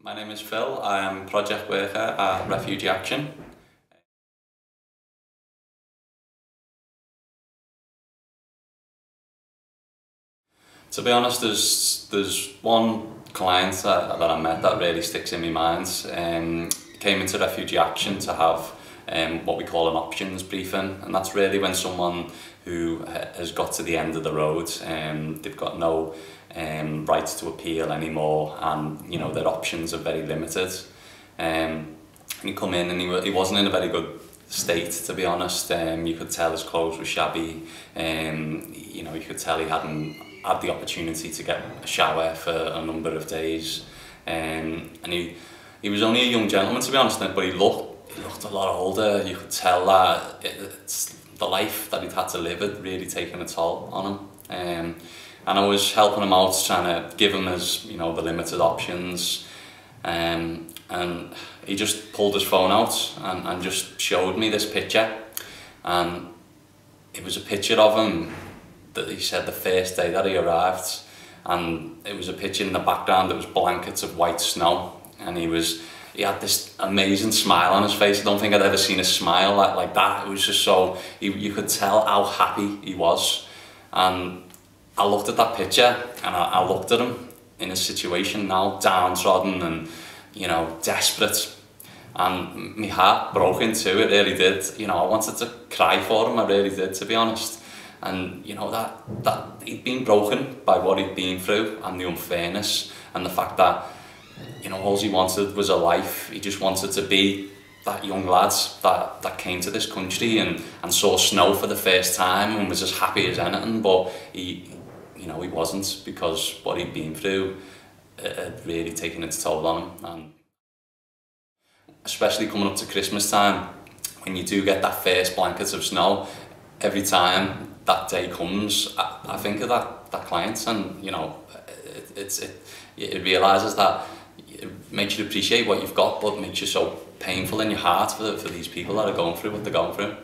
My name is Phil. I am project worker at Refugee Action. To be honest, there's one client that I met that really sticks in my mind. Came into Refugee Action to have what we call an options briefing, and that's really when someone who has got to the end of the road, they've got no right to appeal anymore, and you know their options are very limited. And he come in and he wasn't in a very good state, to be honest. You could tell his clothes were shabby. You know, you could tell he hadn't had the opportunity to get a shower for a number of days. And he was only a young gentleman, to be honest, but he looked a lot older. You could tell that it's the life that he'd had to live had really taken a toll on him. And I was helping him out, trying to give him his, you know, the limited options. And he just pulled his phone out and just showed me this picture. And it was a picture of him that he said the first day that he arrived. And it was a picture in the background that was blankets of white snow. And he had this amazing smile on his face. I don't think I'd ever seen a smile like that. It was just so, you could tell how happy he was. And I looked at that picture and I looked at him in his situation now, downtrodden and, you know, desperate. And my heart broke in two, it really did. You know, I wanted to cry for him, I really did, to be honest. And, you know, that he'd been broken by what he'd been through and the unfairness and the fact that, you know, all he wanted was a life. He just wanted to be that young lad that came to this country and saw snow for the first time and was as happy as anything, but he wasn't, because what he'd been through had really taken its toll on him. And especially coming up to Christmas time, when you do get that first blanket of snow, every time that day comes, I think of that client, and you know, it realises that it makes you appreciate what you've got, but makes you so painful in your heart for these people that are going through what they're going through.